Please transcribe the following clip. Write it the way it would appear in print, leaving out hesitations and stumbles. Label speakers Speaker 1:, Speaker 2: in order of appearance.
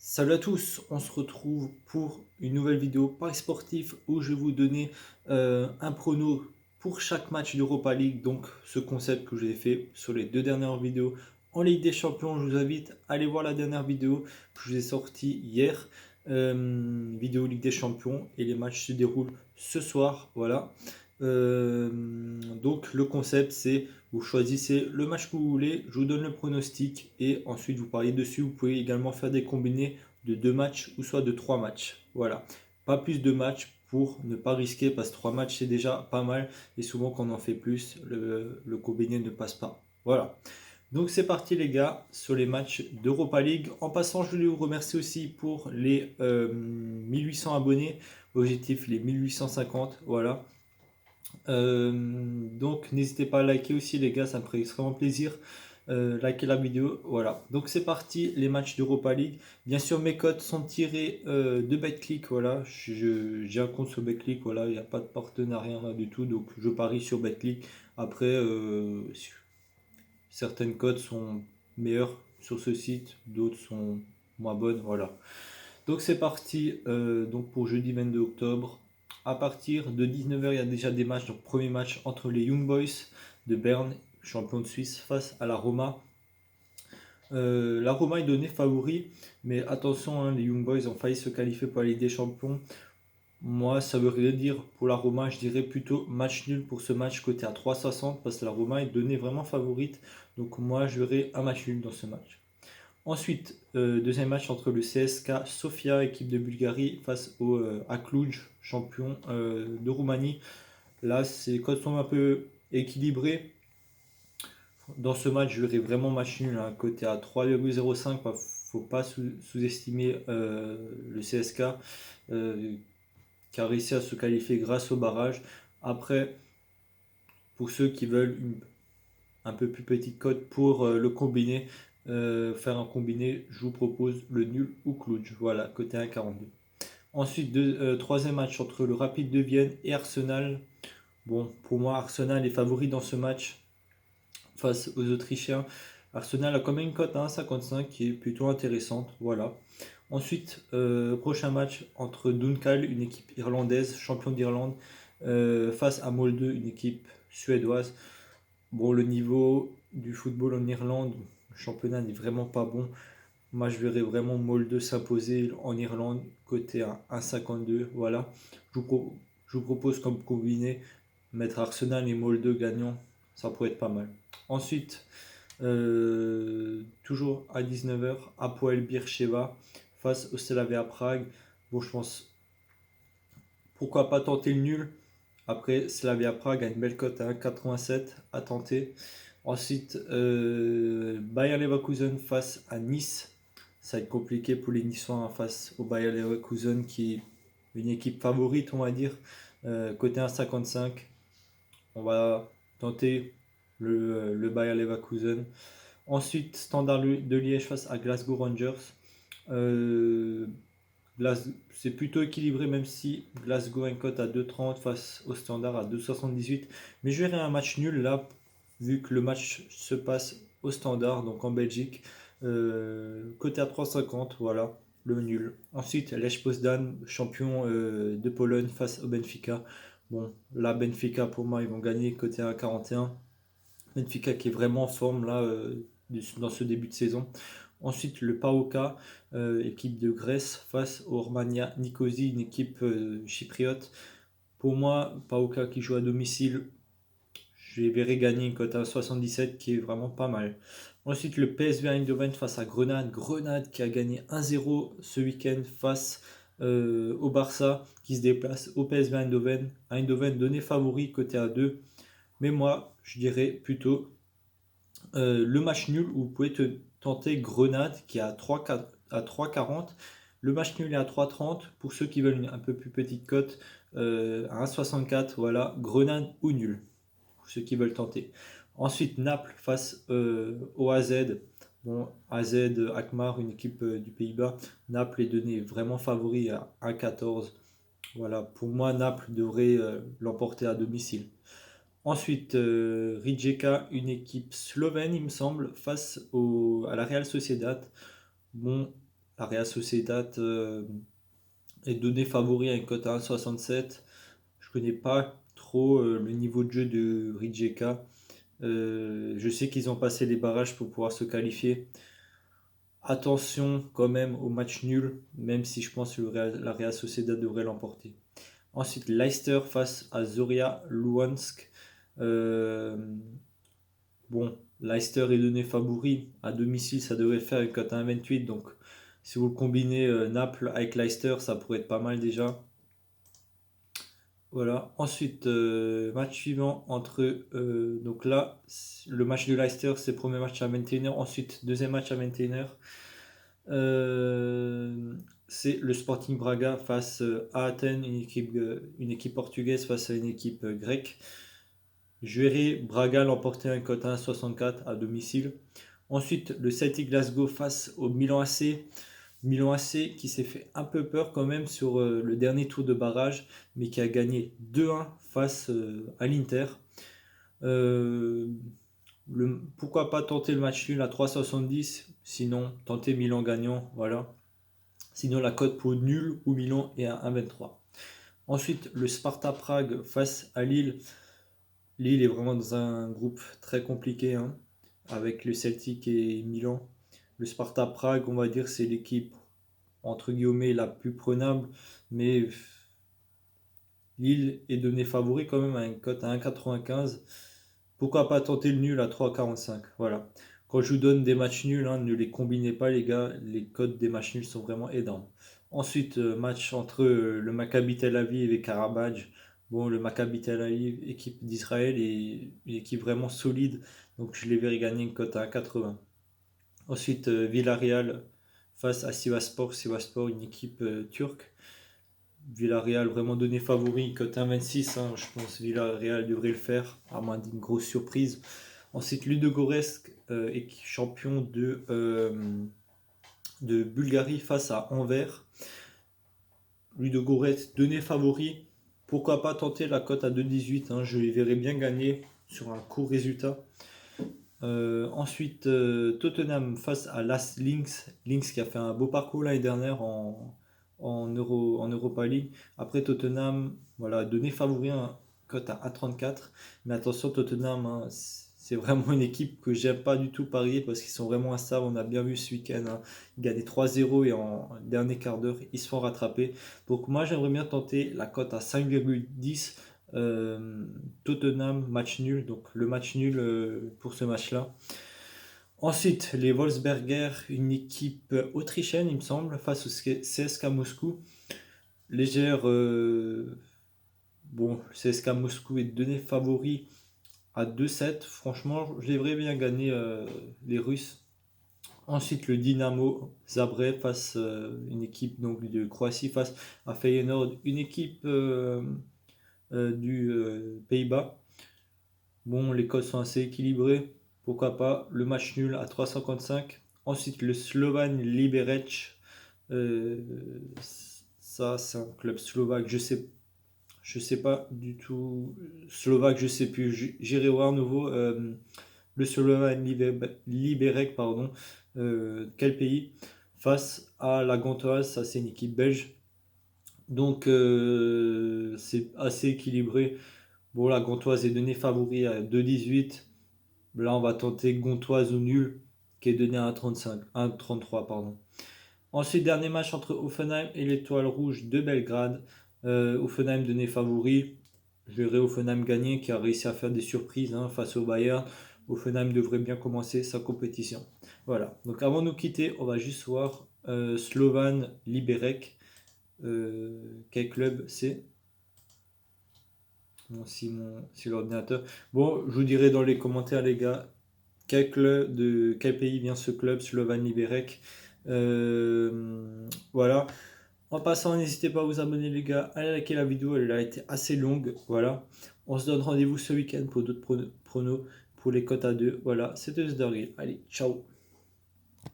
Speaker 1: Salut à tous, on se retrouve pour une nouvelle vidéo Paris Sportif où je vais vous donner un prono pour chaque match d'Europa League. Donc ce concept que j'ai fait sur les deux dernières vidéos en Ligue des Champions, je vous invite à aller voir la dernière vidéo que je vous ai sortie hier. Vidéo Ligue des Champions et les matchs se déroulent ce soir. Voilà. Euh, donc le concept c'est vous choisissez le match que vous voulez, je vous donne le pronostic et ensuite vous pariez dessus. Vous pouvez également faire des combinés de 2 matchs ou soit de 3 matchs. Voilà. Pas plus de matchs pour ne pas risquer parce que 3 matchs c'est déjà pas mal et souvent quand on en fait plus, le combiné ne passe pas. Voilà. Donc c'est parti les gars sur les matchs d'Europa League. En passant, je voulais vous remercier aussi pour les 1800 abonnés. Objectif les 1850. Voilà. Donc n'hésitez pas à liker aussi les gars, ça me ferait extrêmement plaisir. Likez la vidéo, voilà. Donc c'est parti, les matchs d'Europa League. Bien sûr mes codes sont tirés de BetClick, voilà. J'ai un compte sur BetClick, voilà, il n'y a pas de partenariat là du tout, donc je parie sur BetClick. Après, certaines codes sont meilleures sur ce site, d'autres sont moins bonnes, voilà. Donc c'est parti donc pour jeudi 22 octobre. À partir de 19h, il y a déjà des matchs. Donc premier match entre les Young Boys de Berne, champion de Suisse, face à la Roma. La Roma est donnée favori, mais attention, hein, les Young Boys ont failli se qualifier pour la Ligue des Champions. Moi, ça veut rien dire pour la Roma. Je dirais plutôt match nul pour ce match côté à 3,60 parce que la Roma est donnée vraiment favorite. Donc moi, je verrai un match nul dans ce match. Ensuite, deuxième match entre le CSKA Sofia, équipe de Bulgarie, face à Cluj, champion de Roumanie. Là, les codes sont un peu équilibrés. Dans ce match, je verrai vraiment match nul, hein, côté à 3,05. Il ne faut pas sous-estimer le CSKA qui a réussi à se qualifier grâce au barrage. Après, pour ceux qui veulent un peu plus petite cote pour le combiné, faire un combiné, je vous propose le nul ou Cluj. Voilà, côté 1,42. Ensuite, troisième match entre le Rapid de Vienne et Arsenal. Bon, pour moi, Arsenal est favori dans ce match face aux Autrichiens. Arsenal a quand même une cote à 1,55 qui est plutôt intéressante. Voilà. Ensuite, prochain match entre Dunkal, une équipe irlandaise, champion d'Irlande, face à Molde, une équipe suédoise. Bon, le niveau du football en Irlande, le championnat n'est vraiment pas bon. Moi, je verrais vraiment Molde s'imposer en Irlande, côté à 1,52. Voilà. Je vous propose comme combiné mettre Arsenal et Molde gagnant. Ça pourrait être pas mal. Ensuite, toujours à 19h, Apoel Beersheva face au Slavia Prague. Bon, je pense, pourquoi pas tenter le nul. Après, Slavia Prague a une belle cote à 1,87 à tenter. Ensuite, Bayer Leverkusen face à Nice. Ça va être compliqué pour les Niçois, hein, face au Bayer Leverkusen qui est une équipe favorite, on va dire. Côté 1,55, on va tenter le Bayer Leverkusen. Ensuite, Standard de Liège face à Glasgow Rangers. Euh, c'est plutôt équilibré, même si Glasgow a une cote à 2,30 face au Standard à 2,78. Mais je verrai un match nul là, vu que le match se passe au Standard, donc en Belgique. Côté à 3,50, voilà, le nul. Ensuite, Lech Poznan, champion de Pologne face au Benfica. Bon, là, Benfica, pour moi, ils vont gagner côté à 41. Benfica qui est vraiment en forme là dans ce début de saison. Ensuite, le PAOK, équipe de Grèce, face au Romania Nicosie, une équipe chypriote. Pour moi, PAOK qui joue à domicile, je les verrai gagner une cote à 77 qui est vraiment pas mal. Ensuite, le PSV Eindhoven face à Grenade. Grenade qui a gagné 1-0 ce week-end face au Barça qui se déplace au PSV Eindhoven. Eindhoven donné favori côté à 2. Mais moi, je dirais plutôt le match nul où vous pouvez tenter Grenade qui est à 3,40. Le match nul est à 3,30. Pour ceux qui veulent une un peu plus petite cote, à 1,64. Voilà, Grenade ou nul. Pour ceux qui veulent tenter. Ensuite, Naples face au AZ. Bon, AZ Alkmaar, une équipe du Pays-Bas. Naples est donné vraiment favori à 1,14. Voilà, pour moi, Naples devrait l'emporter à domicile. Ensuite, Rijeka, une équipe slovène, il me semble, face à la Real Sociedad. Bon, la Real Sociedad est donné favori à une cote à 1,67. Je connais pas trop le niveau de jeu de Rijeka. Je sais qu'ils ont passé les barrages pour pouvoir se qualifier. Attention quand même au match nul, même si je pense que la Real Sociedad devrait l'emporter. Ensuite, Leicester face à Zorya Luhansk. Bon, Leicester est donné favori. À domicile, ça devrait faire une cote à 1,28. Donc, si vous combinez Naples avec Leicester, ça pourrait être pas mal déjà. Voilà. Ensuite, match suivant entre. Donc là, le match de Leicester, c'est le premier match à 21h. Ensuite, deuxième match à 21h. C'est le Sporting Braga face à Athènes, une équipe portugaise face à une équipe grecque. Je verrai Braga l'emporter un cote 1,64 à domicile. Ensuite, le Celtic Glasgow face au Milan AC. Milan AC qui s'est fait un peu peur quand même sur le dernier tour de barrage, mais qui a gagné 2-1 face à l'Inter. Pourquoi pas tenter le match nul à 3,70, sinon tenter Milan gagnant, voilà. Sinon la cote pour nul ou Milan est à 1,23. Ensuite, le Sparta Prague face à Lille. Lille est vraiment dans un groupe très compliqué, hein, avec le Celtic et Milan. Le Sparta Prague, on va dire, c'est l'équipe entre guillemets la plus prenable, mais Lille est donné favori quand même à une cote à 1,95. Pourquoi pas tenter le nul à 3,45. Voilà. Quand je vous donne des matchs nuls, hein, ne les combinez pas les gars, les cotes des matchs nuls sont vraiment énormes. Ensuite, match entre le Maccabi Tel Aviv et Karabakh. Bon, le Maccabi Tel Aviv, équipe d'Israël, est une équipe vraiment solide, donc je les verrai gagner une cote à 1,80. Ensuite, Villarreal face à Sivasspor. Sivasspor, une équipe turque. Villarreal vraiment donné favori, cote 1,26. Hein, je pense que Villarreal devrait le faire, à moins d'une grosse surprise. Ensuite, Ludogorets est champion de Bulgarie face à Anvers. Ludogorets donné favori. Pourquoi pas tenter la cote à 2,18. Hein, je les verrai bien gagner sur un court résultat. Ensuite, Tottenham face à Las Lynx. Lynx qui a fait un beau parcours l'année dernière en Europa League. Après Tottenham, voilà, donné favori un cote à 1,34. Mais attention, Tottenham, hein, c'est vraiment une équipe que j'aime pas du tout parier parce qu'ils sont vraiment instables. On a bien vu ce week-end, hein, ils gagnaient 3-0 et en dernier quart d'heure, ils se font rattraper. Donc moi, j'aimerais bien tenter la cote à 5,10. Tottenham match nul, donc le match nul pour ce match là. Ensuite, les Wolfsberger, une équipe autrichienne il me semble, face au CSKA Moscou. Légère, bon, CSKA Moscou est donné favori à 2,7. Franchement, je devrais bien gagner les Russes. Ensuite, le Dynamo Zagreb face une équipe donc, de Croatie face à Feyenoord, une équipe du Pays-Bas. Bon, les codes sont assez équilibrés. Pourquoi pas le match nul à 3,55. Ensuite, le Slovan Liberec. Ça, c'est un club slovaque. Je sais pas du tout. Slovaque, je sais plus. J'irai voir à nouveau. Le Slovan Liberec, pardon. Quel pays? Face à la Gantoise, ça c'est une équipe belge. Donc c'est assez équilibré. Bon, la Gantoise est donnée favori à 2,18. Là, on va tenter Gantoise ou nul, qui est donné à 1,35, 1,33, pardon. Ensuite, dernier match entre Hoffenheim et l'Étoile Rouge de Belgrade. Hoffenheim donné favori. Je verrai Hoffenheim gagner, qui a réussi à faire des surprises face au Bayern. Hoffenheim devrait bien commencer sa compétition. Voilà. Donc avant de nous quitter, on va juste voir Slovan Liberec. Quel club c'est? Si l'ordinateur. Bon, je vous dirai dans les commentaires, les gars, de quel pays vient ce club, Slovan Liberec. Voilà. En passant, n'hésitez pas à vous abonner, les gars, à liker la vidéo, elle a été assez longue. Voilà. On se donne rendez-vous ce week-end pour d'autres pronos pour les cotes à 2. Voilà, c'était The Allez, ciao.